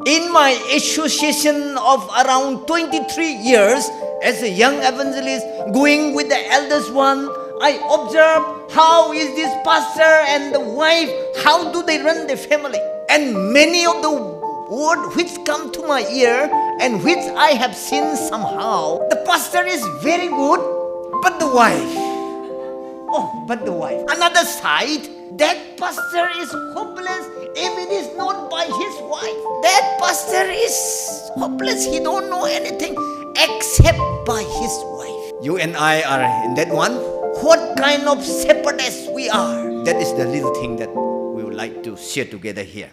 In my association of around 23 years as a young evangelist, going with the eldest one, I observe how is this pastor and the wife, how do they run the family. And many of the words which come to my ear and which I have seen somehow, the pastor is very good, but the wife, Another side, that pastor is hopeless if it is not by his wife. That pastor is hopeless. He don't know anything except by his wife. You and I are in that one. What kind of shepherdess we are? That is the little thing that we would like to share together here.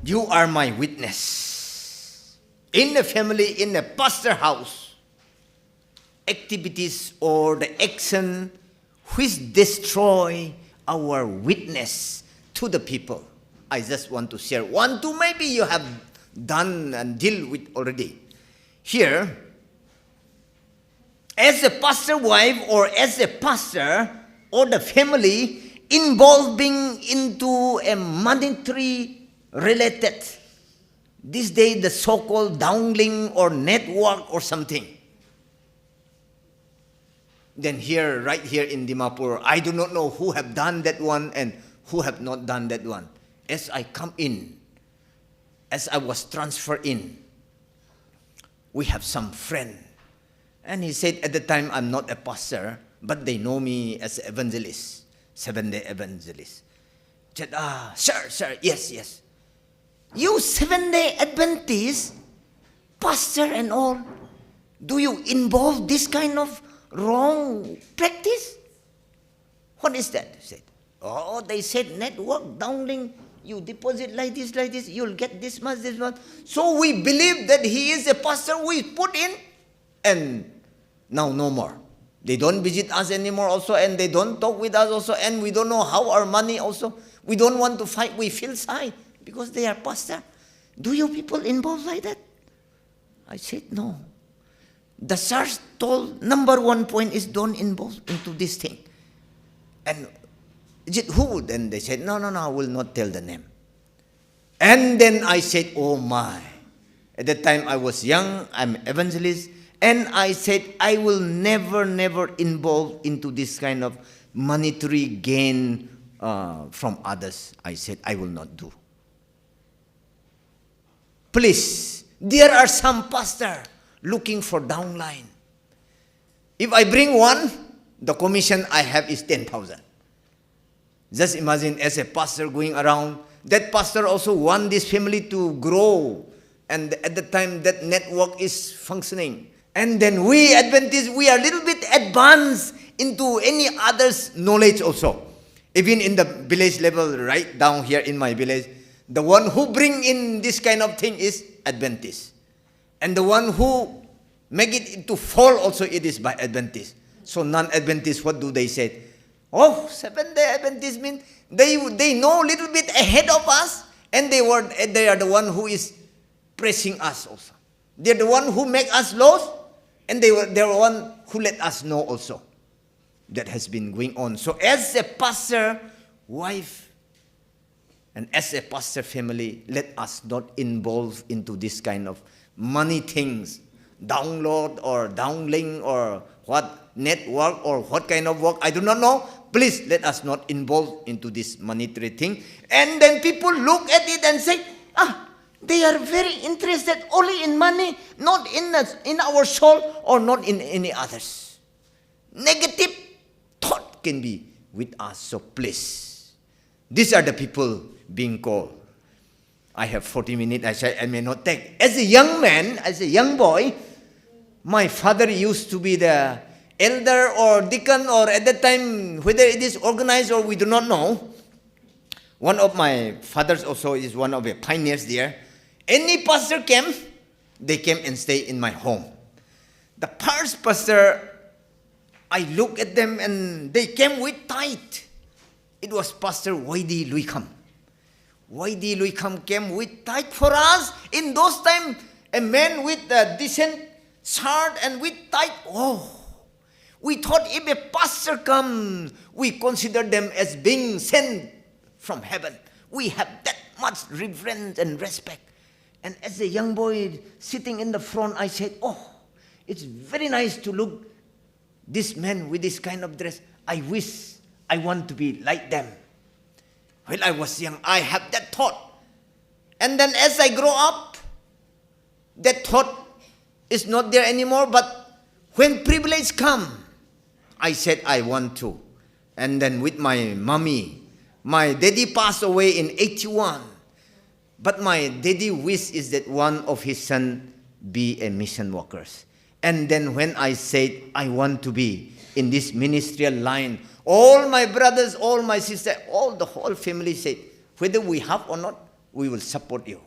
You are my witness. In the family, in the pastor house, activities or the action which destroy our witness to the people. I just want to share one, two, maybe you have done and deal with already. Here, as a pastor wife or as a pastor or the family involving into a monetary related, this day the so-called downlink or network or something. Then here, right here in Dimapur, I do not know who have done that one and who have not done that one. As I come in, as I was transferred in, we have some friend. And he said, at the time, I'm not a pastor, but they know me as an evangelist, 7-day evangelist. He said, sir, yes. You 7-day Adventist, pastor and all, do you involve this kind of wrong practice? What is that? He said, they said network, downlink, you deposit like this, you'll get this much. So we believe that he is a pastor, we put in, and now no more. They don't visit us anymore also, and they don't talk with us also, and we don't know how our money also. We don't want to fight, we feel shy, because they are pastor. Do you people involved like that? I said, no. The church told number one point is don't involve into this thing. And is it who? Then they said, no, I will not tell the name. And then I said, oh my. At that time I was young, I'm evangelist, and I said, I will never involve into this kind of monetary gain from others. I said, I will not do. Please, there are some pastors looking for downline. If I bring one, the commission I have is 10,000. Just imagine as a pastor going around, that pastor also want this family to grow. And at the time that network is functioning. And then we Adventists, we are a little bit advanced into any other's knowledge also. Even in the village level, right down here in my village, the one who bring in this kind of thing is Adventist. And the one who make it into fall also, it is by Adventist. So non-Adventists, what do they say? 7-day Adventists mean they know a little bit ahead of us, and they are the one who is pressing us also. They're the one who make us lost, and they're the one who let us know also. That has been going on. So as a pastor wife and as a pastor family, let us not involve into this kind of money things, download or downlink or what network or what kind of work, I do not know. Please let us not involve into this monetary thing. And then people look at it and say, they are very interested only in money, not in our soul or not in any others. Negative thought can be with us. So please, these are the people being called. I have 40 minutes, I said I may not take. As a young man, as a young boy, my father used to be the elder or deacon, or at that time, whether it is organized or we do not know. One of my fathers also is one of the pioneers there. Any pastor came, they came and stay in my home. The first pastor, I look at them and they came with tithe. It was Pastor Y.D. Luikam. Y.D. Luikam came with tithe for us. In those times, a man with a decent shirt and with tithe. We thought if a pastor come, we consider them as being sent from heaven. We have that much reverence and respect. And as a young boy sitting in the front, I said, oh, it's very nice to look this man with this kind of dress. I wish I want to be like them. When I was young, I had that thought. And then as I grow up, that thought is not there anymore. But when privilege come, I said I want to. And then with my mommy, my daddy passed away in 81. But my daddy wish is that one of his son be a mission workers. And then when I said I want to be in this ministerial line, all my brothers, all my sisters, all the whole family said, whether we have or not, we will support you.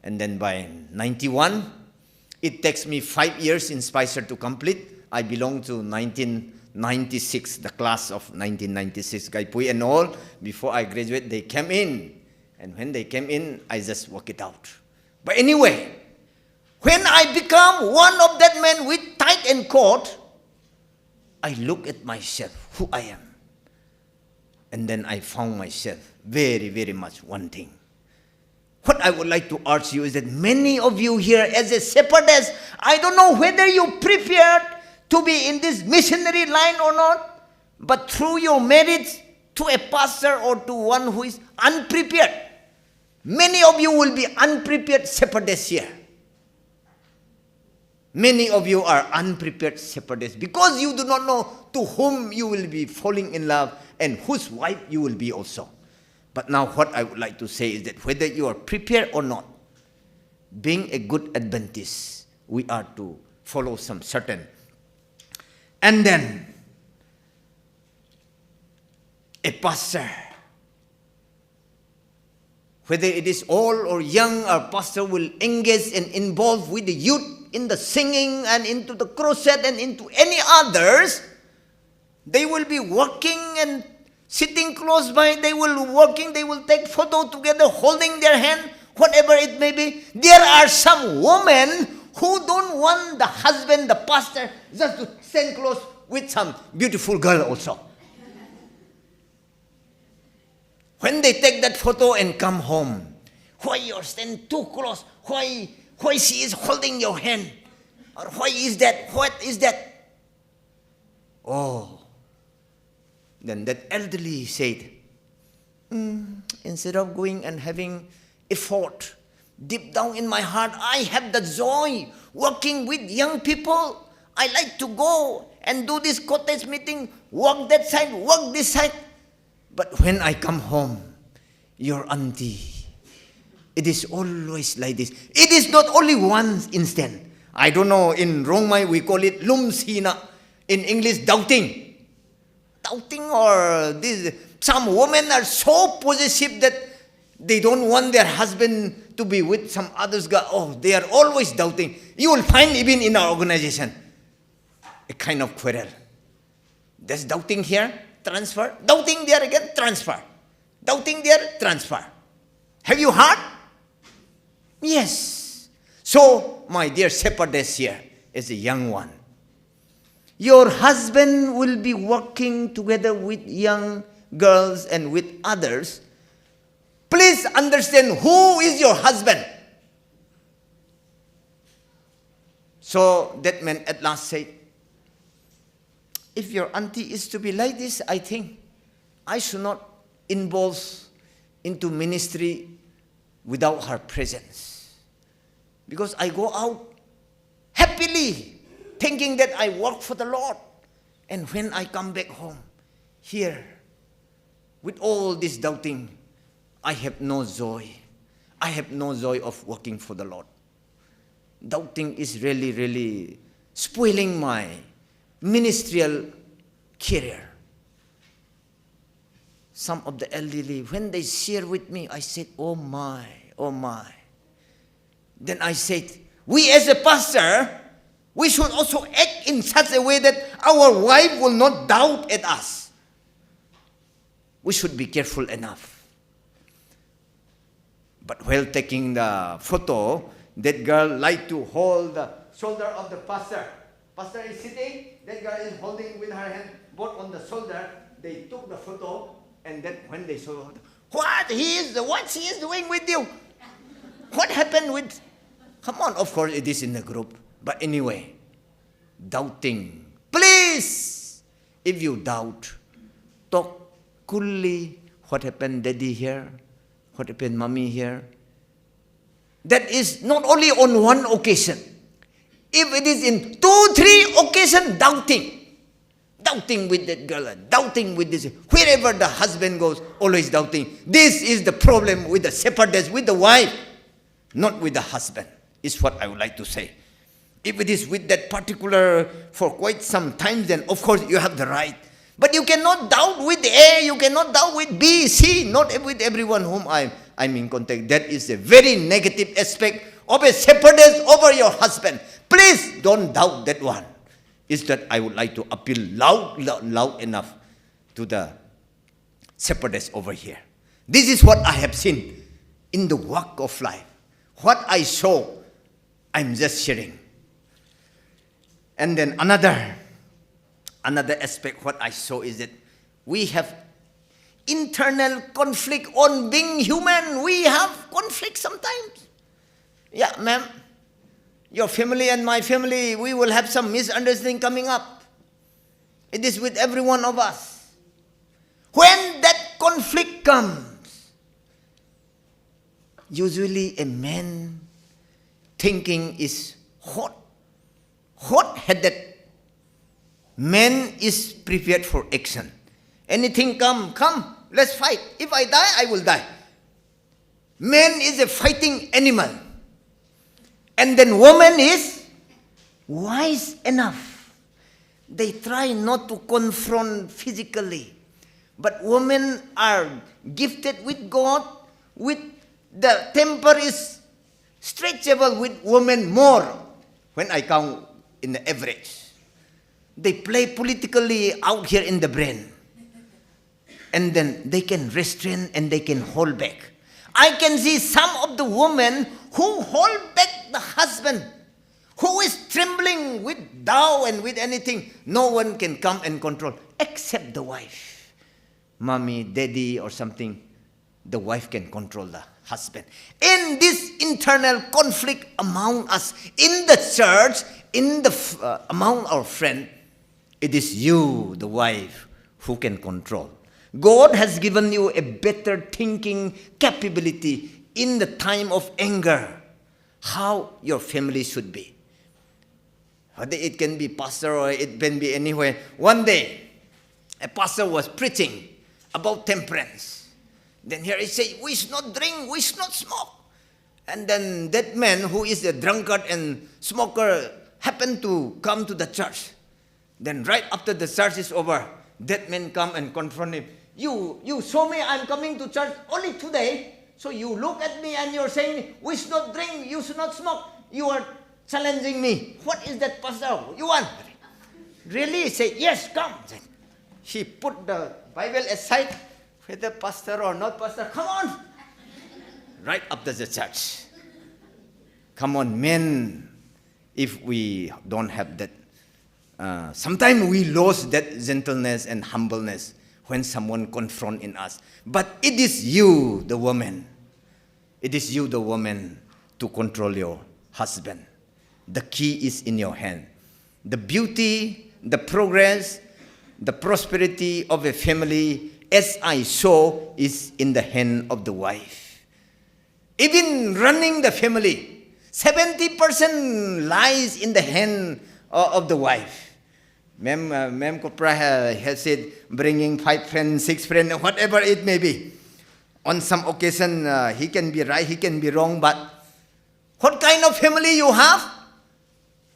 And then by 91, it takes me 5 years in Spicer to complete. I belong to 1996, the class of 1996, Gaipui and all. Before I graduate, they came in. And when they came in, I just work it out. But anyway, when I become one of that men with tie and coat, I look at myself, who I am. And then I found myself very, very much wanting. What I would like to urge you is that many of you here as a shepherdess, I don't know whether you prepared to be in this missionary line or not, but through your marriage to a pastor or to one who is unprepared, many of you will be unprepared shepherdess here. Many of you are unprepared shepherdess because you do not know to whom you will be falling in love and whose wife you will be also. But now what I would like to say is that whether you are prepared or not, being a good Adventist, we are to follow some certain. And then, a pastor, whether it is old or young, our pastor will engage and involve with the youth in the singing and into the crusade and into any others. They will be working and sitting close by. They will be working. They will take photo together, holding their hand, whatever it may be. There are some women who don't want the husband, the pastor, just to stand close with some beautiful girl also. When they take that photo and come home, why you're standing too close? Why she is holding your hand? Or why is that? What is that? Oh. Then that elderly said, instead of going and having effort, deep down in my heart, I have the joy working with young people. I like to go and do this cottage meeting, walk that side, walk this side. But when I come home, your auntie, it is always like this. It is not only one instant. I don't know, in Rongmai we call it lumsina. In English, doubting. Doubting or this. Some women are so possessive that they don't want their husband to be with some others. Oh, they are always doubting. You will find even in our organization a kind of quarrel. There's doubting here, transfer. Doubting there again, transfer. Doubting there, transfer. Have you heard? Yes. So, my dear shepherdess here is a young one. Your husband will be working together with young girls and with others. Please understand who is your husband. So that man at last said, if your auntie is to be like this, I think I should not involve into ministry without her presence. Because I go out happily, thinking that I work for the Lord. And when I come back home, here, with all this doubting, I have no joy. I have no joy of working for the Lord. Doubting is really, really spoiling my ministerial career. Some of the elderly, when they share with me, I said, oh my, oh my. Then I said, we as a pastor, we should also act in such a way that our wife will not doubt at us. We should be careful enough. But while taking the photo, that girl liked to hold the shoulder of the pastor. Pastor is sitting, that girl is holding with her hand both on the shoulder. They took the photo, and then when they saw, What he is doing with you? What happened with? Come on, of course it is in the group. But anyway, doubting. Please, if you doubt, talk coolly. What happened, daddy here? What happened, mommy here? That is not only on one occasion. If it is in 2, 3 occasions, doubting. Doubting with that girl, doubting with this. Wherever the husband goes, always doubting. This is the problem with the shepherdess, with the wife, not with the husband, is what I would like to say. If it is with that particular for quite some time, then of course you have the right. But you cannot doubt with A, you cannot doubt with B, C, not with everyone whom I'm in contact. That is a very negative aspect of a shepherdess over your husband. Please don't doubt that one. Is that I would like to appeal loud enough to the shepherdess over here. This is what I have seen in the walk of life. What I saw, I'm just sharing. And then another aspect what I saw is that we have internal conflict on being human. We have conflict sometimes. Yeah, ma'am. Your family and my family, we will have some misunderstanding coming up. It is with every one of us. When that conflict comes, usually a man thinking is hot-headed. Man is prepared for action. Anything come, let's fight. If I die, I will die. Man is a fighting animal. And then woman is wise enough. They try not to confront physically. But women are gifted with God. With the temper is stretchable with women more. When I count in the average. They play politically out here in the brain. And then they can restrain and they can hold back. I can see some of the women who hold back the husband, who is trembling with doubt and with anything. No one can come and control, except the wife. Mommy, daddy, or something. The wife can control the husband. In this internal conflict among us, in the church, among our friends, it is you, the wife, who can control. God has given you a better thinking capability in the time of anger, how your family should be. Whether it can be pastor or it can be anywhere. One day, a pastor was preaching about temperance. Then here he said, we should not drink, we should not smoke. And then that man who is a drunkard and smoker happened to come to the church. Then right after the church is over, that man come and confront him. You saw me, I'm coming to church only today. So you look at me and you're saying, we should not drink, you should not smoke. You are challenging me. What is that, pastor? You want? Really? He said, yes, come. He put the Bible aside, whether pastor or not pastor, come on. Right after the church. Come on, men, if we don't have that. Sometimes we lose that gentleness and humbleness when someone confronts in us. But it is you, the woman. It is you, the woman, to control your husband. The key is in your hand. The beauty, the progress, the prosperity of a family, as I saw, is in the hand of the wife. Even running the family, 70% lies in the hand of the wife. Ma'am Kopra has said, bringing 5 friends, 6 friends, whatever it may be. On some occasion, he can be right, he can be wrong, but what kind of family you have?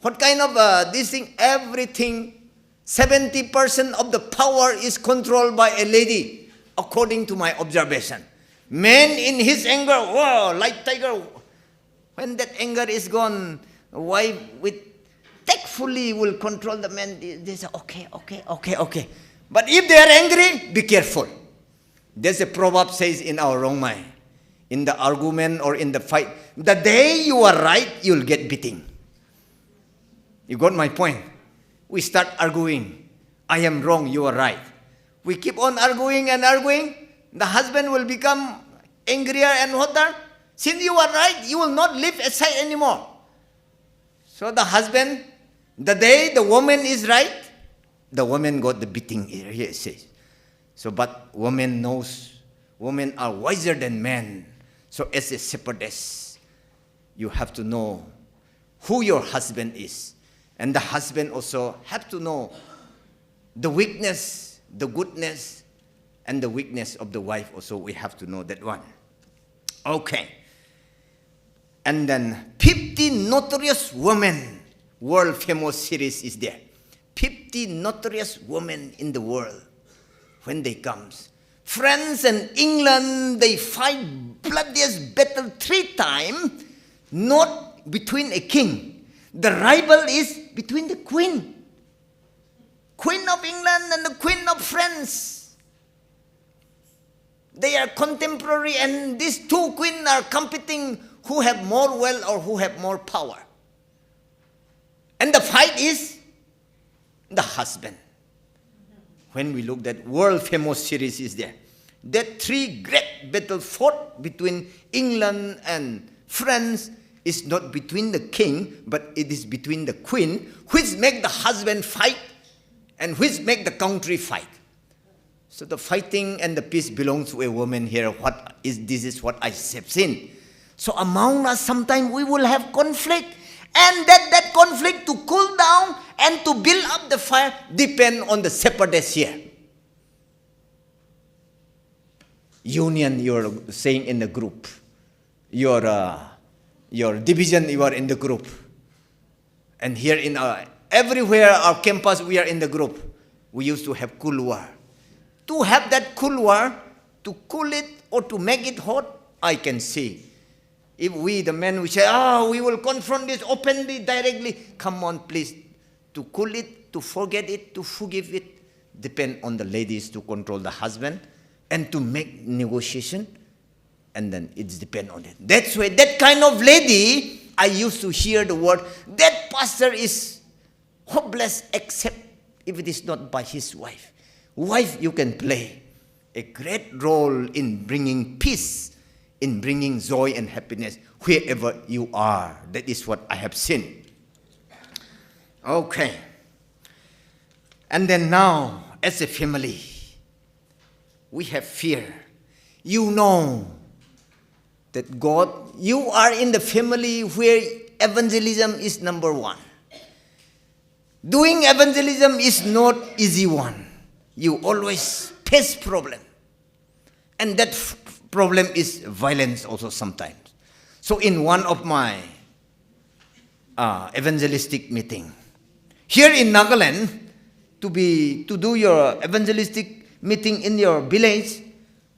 What kind of this thing? Everything, 70% of the power is controlled by a lady, according to my observation. Man in his anger, whoa, like tiger. When that anger is gone, wife with tactfully will control the man. They say, okay. But if they are angry, be careful. There's a proverb says in our Rongmai, in the argument or in the fight, the day you are right, you'll get beating. You got my point? We start arguing. I am wrong, you are right. We keep on arguing and arguing. the husband will become angrier and hotter. Since you are right, you will not live aside anymore. So the husband, the day the woman is right, the woman got the beating here, it says. So, but woman knows, women are wiser than men. So as a shepherdess, you have to know who your husband is. And the husband also have to know the weakness, the goodness, and the weakness of the wife also. We have to know that one. Okay. And then 50 notorious women, world famous series is there. 50 notorious women in the world when they comes. France and England, they fight bloodiest battle 3 times, not between a king. The rival is between the queen. Queen of England and the Queen of France. They are contemporary, and these 2 queens are competing who have more wealth or who have more power. And the fight is the husband. When we look at world famous series is there. That 3 great battles fought between England and France is not between the king, but it is between the queen, which make the husband fight and which make the country fight. So the fighting and the peace belongs to a woman here. This is what I have seen. So among us, sometimes we will have conflict. And that conflict to cool down and to build up the fire depend on the shepherdess here. Union, you're saying in the group. Your division, you are in the group. And here in everywhere our campus, we are in the group. We used to have couloir. To have that couloir, to cool it or to make it hot, I can see. If we, the men, we say, we will confront this openly, directly. Come on, please. To cool it, to forget it, to forgive it, depend on the ladies to control the husband and to make negotiation. And then it's depend on it. That's why that kind of lady, I used to hear the word, that pastor is hopeless except if it is not by his wife. Wife, you can play a great role in bringing peace, in bringing joy and happiness wherever you are. That is what I have seen. Okay. And then now, as a family, we have fear. You know that God, you are in the family where evangelism is number 1. Doing evangelism is not easy one. You always face problem. And that problem is violence also sometimes. So in one of my evangelistic meeting, here in Nagaland, to do your evangelistic meeting in your village,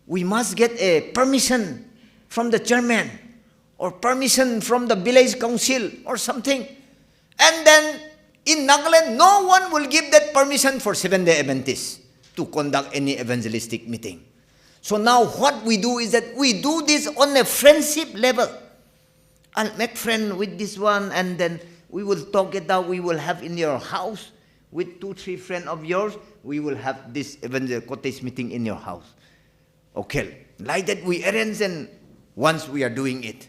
we must get a permission from the chairman or permission from the village council or something. And then in Nagaland, no one will give that permission for Seventh-day Adventists to conduct any evangelistic meeting. So now what we do is that we do this on a friendship level. I'll make friend with this one, and then we will talk it out. We will have in your house with 2-3 friends of yours. We will have this cottage meeting in your house. Okay, like that we arrange, and once we are doing it.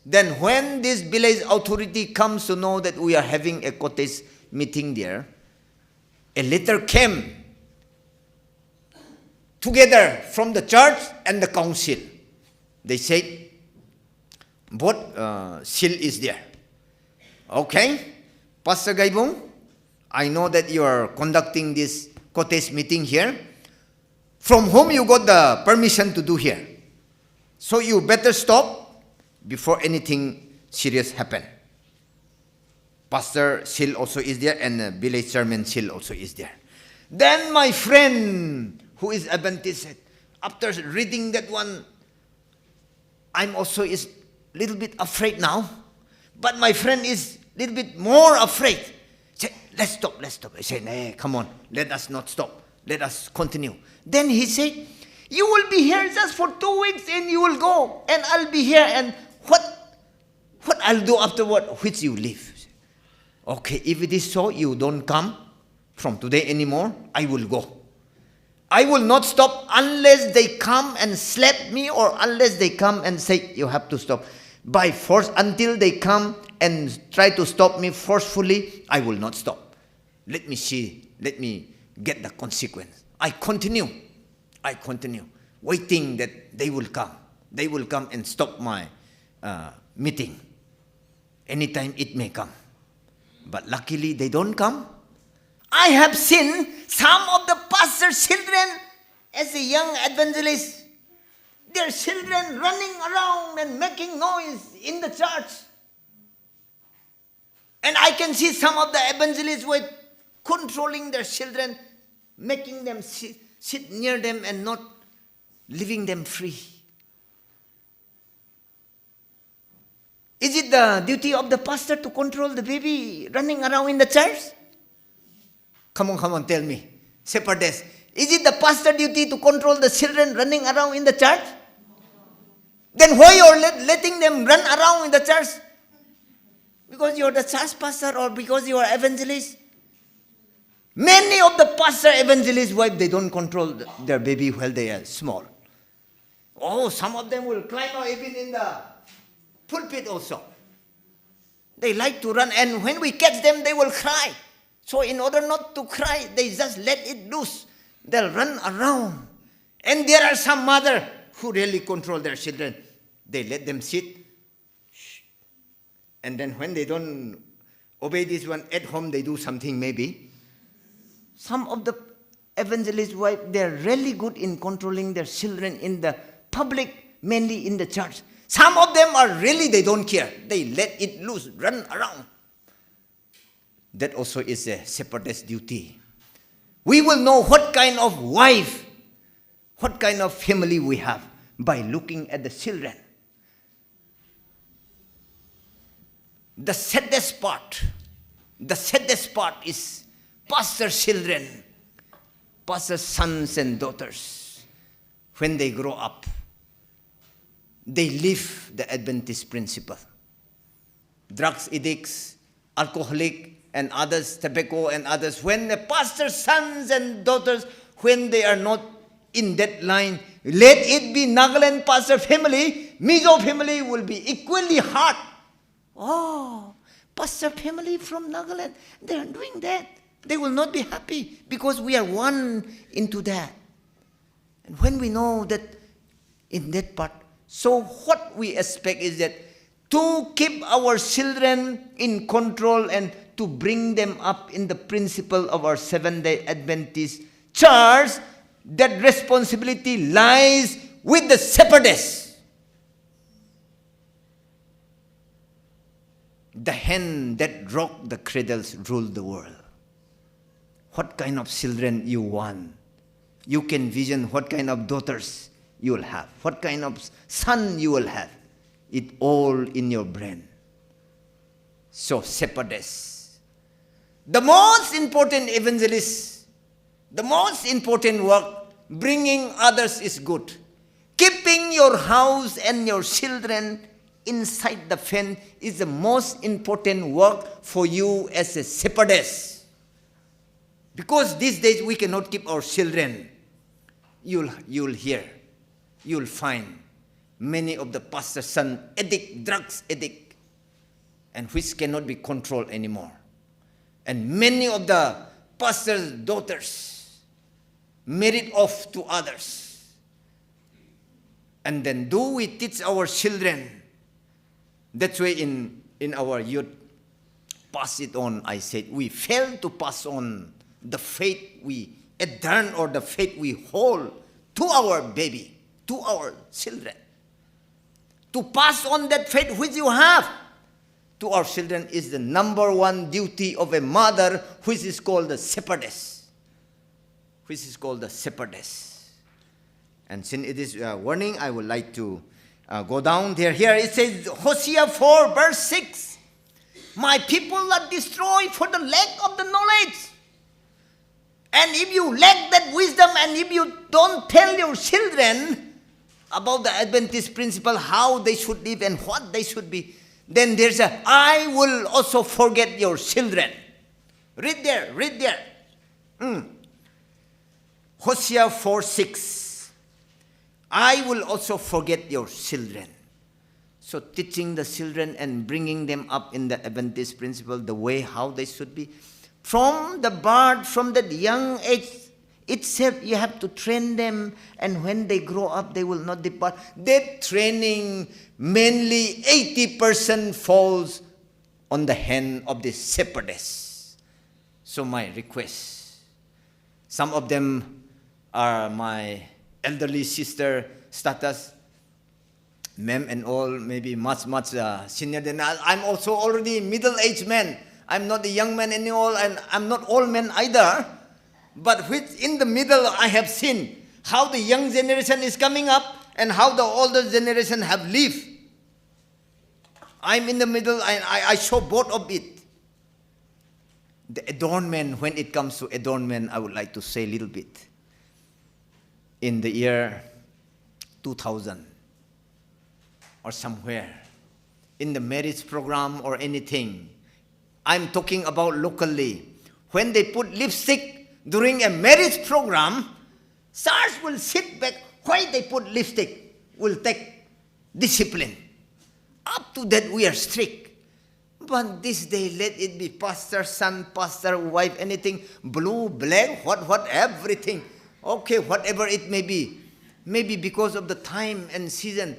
Then when this village authority comes to know that we are having a cottage meeting there, a letter came together from the church and the council. They said, both seal is there. Okay, Pastor Gaibung, I know that you are conducting this cottage meeting here. From whom you got the permission to do here? So you better stop before anything serious happen. Pastor Sil also is there, and village chairman Sil also is there. Then my friend who is Adventist said, after reading that one, I'm also is little bit afraid now. But my friend is little bit more afraid. Say, let's stop. I said, hey, come on, let us not stop. Let us continue. Then he said, you will be here just for 2 weeks and you will go. And I'll be here, and what I'll do afterward, which you leave. Okay, if it is so, you don't come from today anymore, I will go. I will not stop unless they come and slap me, or unless they come and say, you have to stop. By force, until they come and try to stop me forcefully, I will not stop. Let me see, let me get the consequence. I continue, waiting that they will come. They will come and stop my meeting. Anytime it may come. But luckily they don't come. I have seen some of the pastor's children as a young evangelist, their children running around and making noise in the church. And I can see some of the evangelists were controlling their children, making them sit near them and not leaving them free. Is it the duty of the pastor to control the baby running around in the church? Come on, tell me. Shepherdess, is it the pastor's duty to control the children running around in the church? Then why you're letting them run around in the church? Because you're the church pastor or because you are evangelist? Many of the pastor evangelist wives, they don't control their baby while they are small. Oh, some of them will climb out even in the pulpit also. They like to run, and when we catch them, they will cry. So in order not to cry, they just let it loose. They'll run around. And there are some mother who really control their children. They let them sit. And then when they don't obey this one, at home they do something maybe. Some of the evangelist wives, they're really good in controlling their children in the public, mainly in the church. Some of them are really, they don't care. They let it loose, run around. That also is a shepherdess duty. We will know what kind of wife, what kind of family we have by looking at the children. The saddest part is pastor's children, pastor's sons and daughters. When they grow up, they live the Adventist principle. Drugs addicts, alcoholic, and others, tobacco and others. When the pastor's sons and daughters, when they are not in that line, let it be Nagaland pastor family, Mizo family will be equally hard. Oh, pastor family from Nagaland, they are doing that. They will not be happy because we are one into that. And when we know that in that part, so what we expect is that to keep our children in control and to bring them up in the principle of our Seventh-day Adventist church, that responsibility lies with the shepherdess. The hen that rocked the cradles ruled the world. What kind of children you want? You can vision what kind of daughters you will have, what kind of son you will have. It all in your brain. So, shepherdess. The most important evangelist, the most important work, bringing others is good. Keeping your house and your children inside the fence is the most important work for you as a shepherdess. Because these days we cannot keep our children. You'll hear, you'll find many of the pastor's son addict, drugs addict, and which cannot be controlled anymore. And many of the pastor's daughters married off to others. And then do we teach our children? That's why in our youth, pass it on, I said. We fail to pass on the faith we adorn or the faith we hold to our baby, to our children. To pass on that faith which you have to our children is the number one duty of a mother, which is called the shepherdess. Which is called the shepherdess. And since it is a warning, I would like to go down there. Here it says, Hosea 4 verse 6. My people are destroyed for the lack of the knowledge. And if you lack that wisdom and if you don't tell your children about the Adventist principle, how they should live and what they should be, then there's a, I will also forget your children. Read there. Hosea 4:6. I will also forget your children. So teaching the children and bringing them up in the Adventist principle, the way how they should be. From the birth, from that young age itself, you have to train them. And when they grow up, they will not depart. That training, mainly 80% falls on the hand of the shepherdess. So my request, some of them are my elderly sister status, ma'am and all, maybe much senior than us. I'm also already middle-aged man. I'm not a young man anymore, and I'm not old man either. But in the middle, I have seen how the young generation is coming up and how the older generation have lived. I'm in the middle, and I show both of it. The adornment, when it comes to adornment, I would like to say a little bit. In the year 2000 or somewhere, in the marriage program or anything, I'm talking about locally. When they put lipstick during a marriage program, church will sit back. Why they put lipstick? Will take discipline. Up to that we are strict. But this day, let it be pastor, son, pastor, wife, anything, blue, black, what, everything. Okay, whatever it may be. Maybe because of the time and season.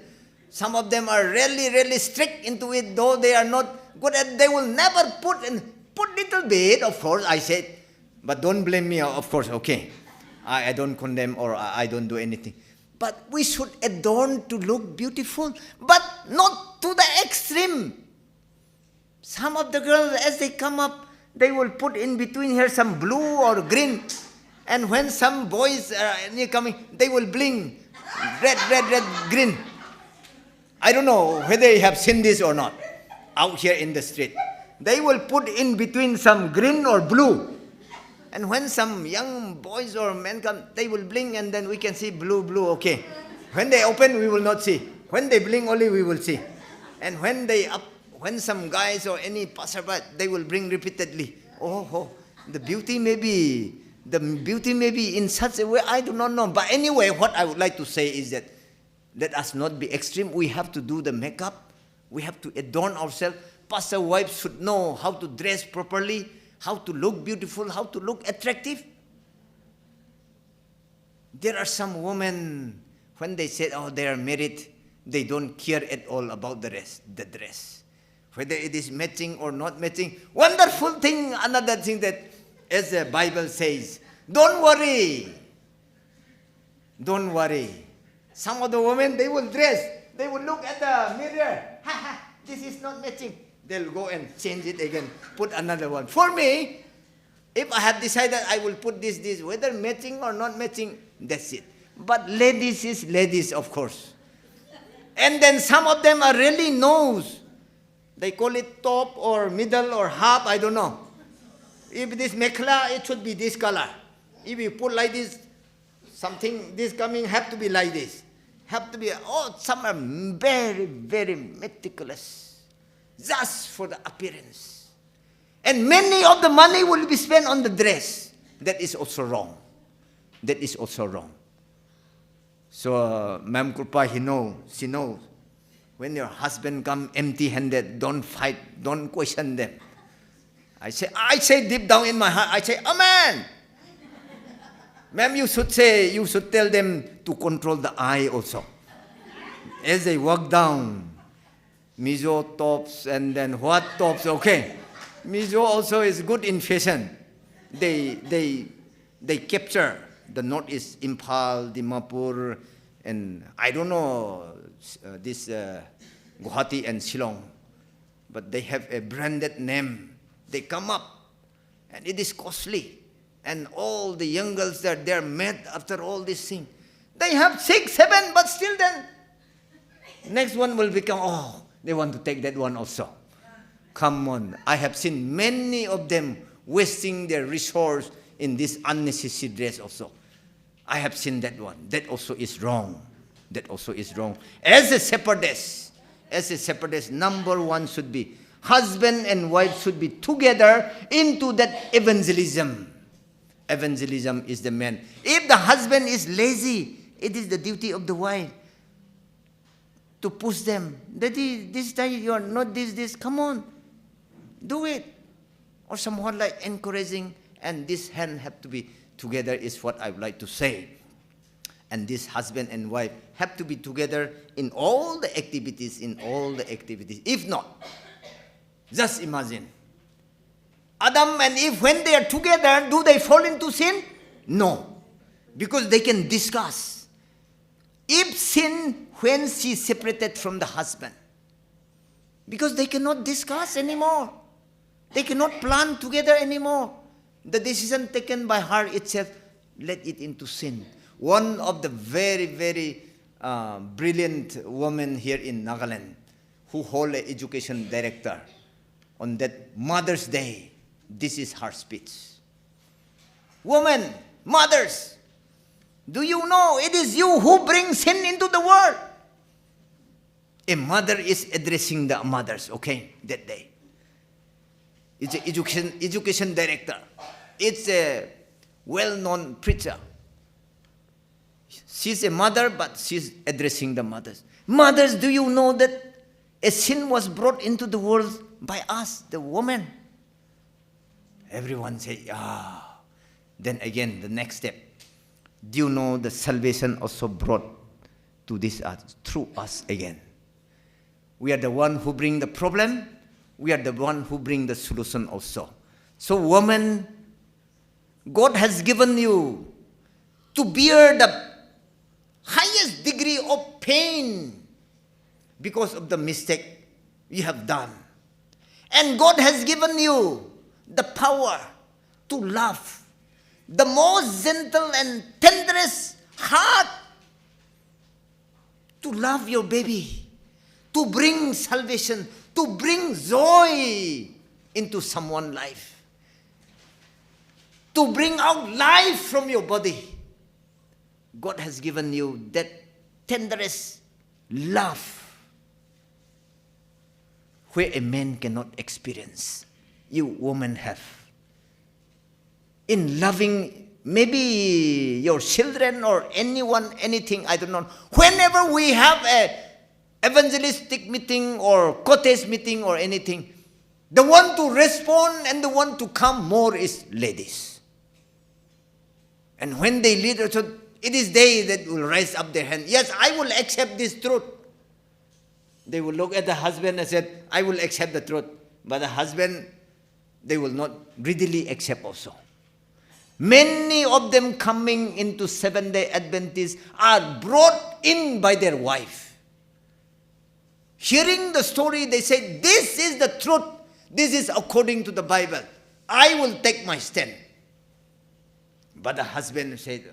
Some of them are really strict into it, though they are not good at. They will never put little bit, of course, I said. But don't blame me, of course, okay. I don't condemn or I don't do anything. But we should adorn to look beautiful, but not to the extreme. Some of the girls, as they come up, they will put in between here some blue or green. And when some boys are coming, they will bling red, green. I don't know whether you have seen this or not out here in the street. They will put in between some green or blue. And when some young boys or men come, they will blink and then we can see blue, okay. When they open, we will not see. When they blink only, we will see. And when some guys or any passerby, they will bring repeatedly. The beauty may be in such a way, I do not know. But anyway, what I would like to say is that let us not be extreme. We have to do the makeup. We have to adorn ourselves. Pastor wives should know how to dress properly, how to look beautiful, how to look attractive. There are some women, when they say, they are married, they don't care at all about the dress. Whether it is matching or not matching. Wonderful thing, another thing that, as the Bible says, don't worry. Don't worry. Some of the women, they will dress. They will look at the mirror. This is not matching. They'll go and change it again. Put another one. For me, if I have decided I will put this, whether matching or not matching, that's it. But ladies is ladies, of course. And then some of them are really nose. They call it top or middle or half, I don't know. If this mekhla, it should be this color. If you put like this, something, this coming, have to be like this. Have to be, some are very meticulous. Just for the appearance. And many of the money will be spent on the dress. That is also wrong. That is also wrong. So, Ma'am Krupa, she knows. When your husband come empty-handed, don't fight, don't question them. I say deep down in my heart, I say, Amen. Ma'am, you should tell them to control the eye also. As they walk down, Mizo tops and then what tops, okay. Mizo also is good in fashion. They capture the Northeast, Impal, Dimapur, and I don't know this Guwahati and Shillong, but they have a branded name. They come up, and it is costly. And all the young girls that they're mad after all this thing. They have 6, 7, but still then, next one will become, they want to take that one also. Come on. I have seen many of them wasting their resource in this unnecessary dress also. I have seen that one. That also is wrong. That also is wrong. As a shepherdess, number one should be, husband and wife should be together into that evangelism. evangelism is the man. If the husband is lazy, it is the duty of the wife to push them. Daddy, this time you are not this, come on, do it. Or somewhat like encouraging, and this hand have to be together is what I would like to say. And this husband and wife have to be together in all the activities, If not, just imagine. Adam and Eve, when they are together, do they fall into sin? No. Because they can discuss. Eve sinned when she separated from the husband. Because they cannot discuss anymore. They cannot plan together anymore. The decision taken by her itself led it into sin. One of the very, very brilliant women here in Nagaland, who hold an education director, on that Mother's Day, this is her speech. Women, mothers, do you know it is you who bring sin into the world? A mother is addressing the mothers, okay, that day. It's an education director. It's a well-known preacher. She's a mother, but she's addressing the mothers. Mothers, do you know that a sin was brought into the world by us, the woman? Everyone say, ah. Then again, the next step. Do you know the salvation also brought to this earth through us again? We are the one who bring the problem. We are the one who bring the solution also. So woman, God has given you to bear the highest degree of pain because of the mistake you have done. And God has given you the power to love, the most gentle and tenderest heart, to love your baby, to bring salvation, to bring joy into someone's life, to bring out life from your body. God has given you that tenderest love where a man cannot experience. You women have. In loving maybe your children or anyone, anything, I don't know. Whenever we have a evangelistic meeting or cottage meeting or anything, the one to respond and the one to come more is ladies. And when they lead, so it is they that will raise up their hand. Yes, I will accept this truth. They will look at the husband and say, I will accept the truth. But the husband, they will not readily accept also. Many of them coming into Seventh-day Adventists are brought in by their wife. Hearing the story, they say, this is the truth. This is according to the Bible. I will take my stand. But the husband said,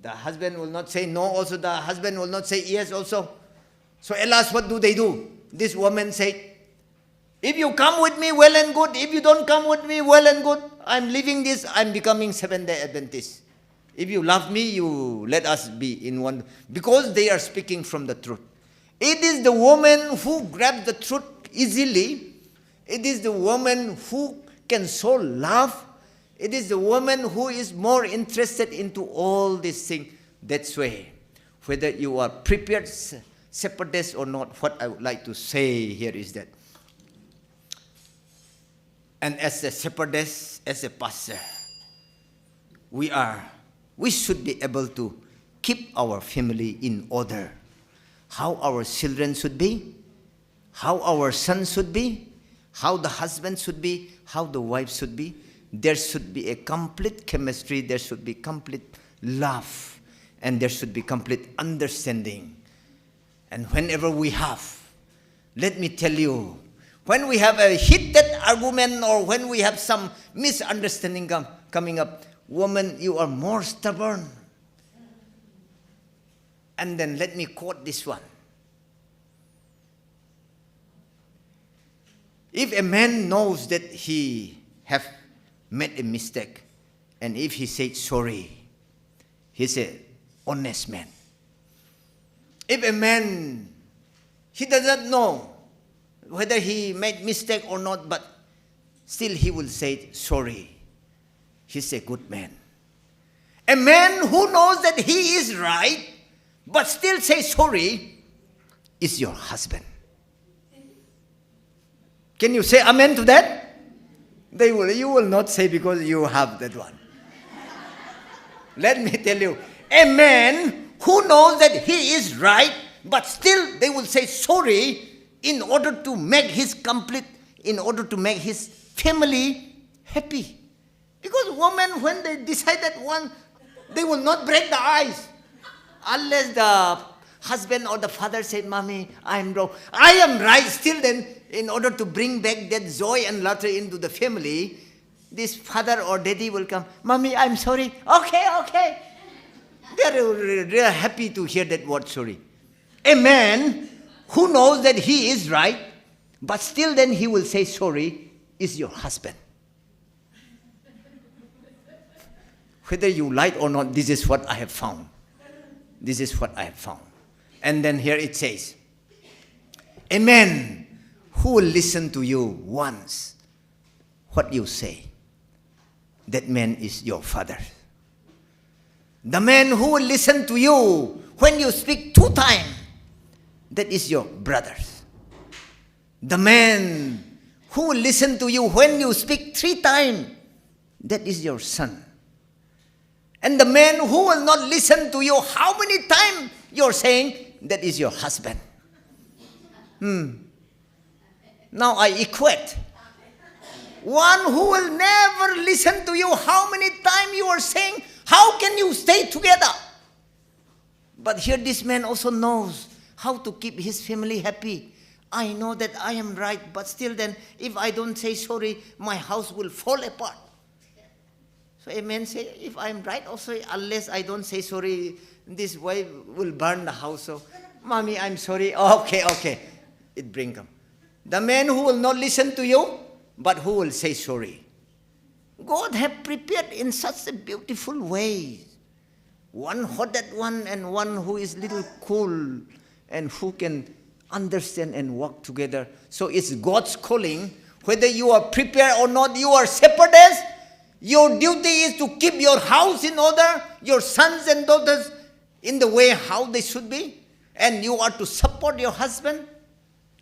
the husband will not say no also. The husband will not say yes also. So alas, what do? This woman said, if you come with me, well and good. If you don't come with me, well and good. I'm leaving this. I'm becoming Seventh-day Adventist. If you love me, you let us be in one. Because they are speaking from the truth. It is the woman who grabs the truth easily. It is the woman who can show love. It is the woman who is more interested into all these things. That's why, whether you are prepared shepherdess or not, what I would like to say here is that, and as a shepherdess, as a pastor, we should be able to keep our family in order. How our children should be, how our son should be, how the husband should be, how the wife should be. There should be a complete chemistry, there should be complete love, and there should be complete understanding. And whenever we have, let me tell you, when we have a heated argument or when we have some misunderstanding coming up, woman, you are more stubborn. And then let me quote this one. If a man knows that he have made a mistake, and if he said sorry, he's an honest man. If a man, he doesn't know whether he made mistake or not, but still he will say sorry, he's a good man. A man who knows that he is right, but still says sorry, is your husband. Can you say amen to that? You will not say because you have that one. Let me tell you, a man who knows that he is right, but still they will say sorry in order to make his family happy. Because women, when they decide that one, they will not break the ice. Unless the husband or the father said, Mommy, I am wrong. I am right. Still then, in order to bring back that joy and laughter into the family, this father or daddy will come, Mommy, I'm sorry. Okay. They are happy to hear that word sorry. A man who knows that he is right, but still then he will say sorry, is your husband. Whether you like or not, this is what I have found. This is what I have found. And then here it says, a man who will listen to you once, what you say, that man is your father. The man who will listen to you when you speak 2 times, that is your brother. The man who will listen to you when you speak 3 times, that is your son. And the man who will not listen to you how many times you're saying, that is your husband. Now I equate. One who will never listen to you how many times you are saying, how can you stay together? But here this man also knows how to keep his family happy. I know that I am right, but still then, if I don't say sorry, my house will fall apart. So a man say, if I am right also, unless I don't say sorry, this wife will burn the house. So, Mommy, I'm sorry. Okay. It bring come. The man who will not listen to you, but who will say sorry. God have prepared in such a beautiful way. One hot one and one who is little cool and who can understand and work together. So it's God's calling. Whether you are prepared or not, you are shepherdess. Your duty is to keep your house in order, your sons and daughters in the way how they should be. And you are to support your husband.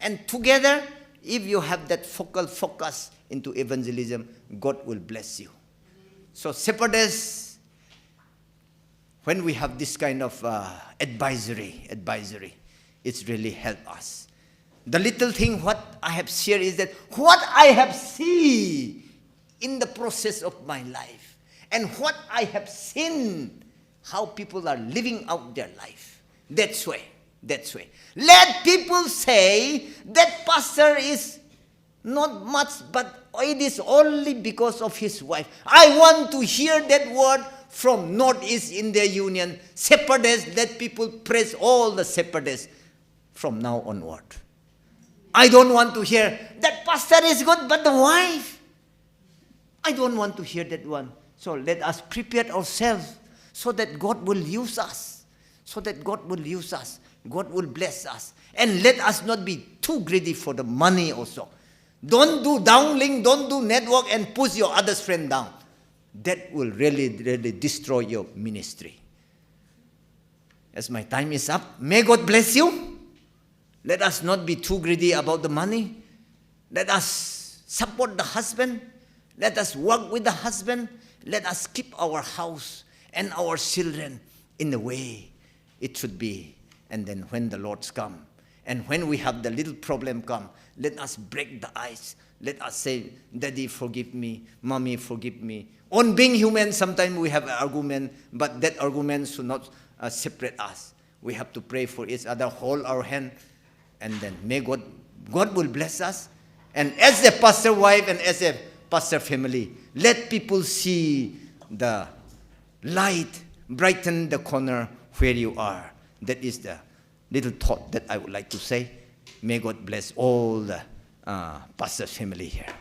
And together, if you have that focal focus into evangelism, God will bless you. So shepherdess, when we have this kind of advisory, it's really helped us. The little thing what I have shared is that what I have seen in the process of my life and what I have seen, how people are living out their life. That's way. Let people say that pastor is not much, but it is only because of his wife. I want to hear that word from Northeast India Union. Shepherdess, let people praise all the shepherdess from now onward. I don't want to hear that pastor is good, but the wife. I don't want to hear that one. So let us prepare ourselves so that God will use us. God will bless us. And let us not be too greedy for the money also. Don't do downlink, don't do network and push your other's friend down. That will really destroy your ministry. As my time is up, may God bless you. Let us not be too greedy about the money. Let us support the husband. Let us work with the husband. Let us keep our house and our children in the way it should be. And then when the Lord's come, and when we have the little problem come, let us break the ice. Let us say, Daddy, forgive me. Mommy, forgive me. On being human, sometimes we have an argument, but that argument should not separate us. We have to pray for each other, hold our hand, and then may God will bless us. And as a pastor wife and as a pastor family, let people see the light brighten the corner where you are. That is the little thought that I would like to say. May God bless all the pastor family here.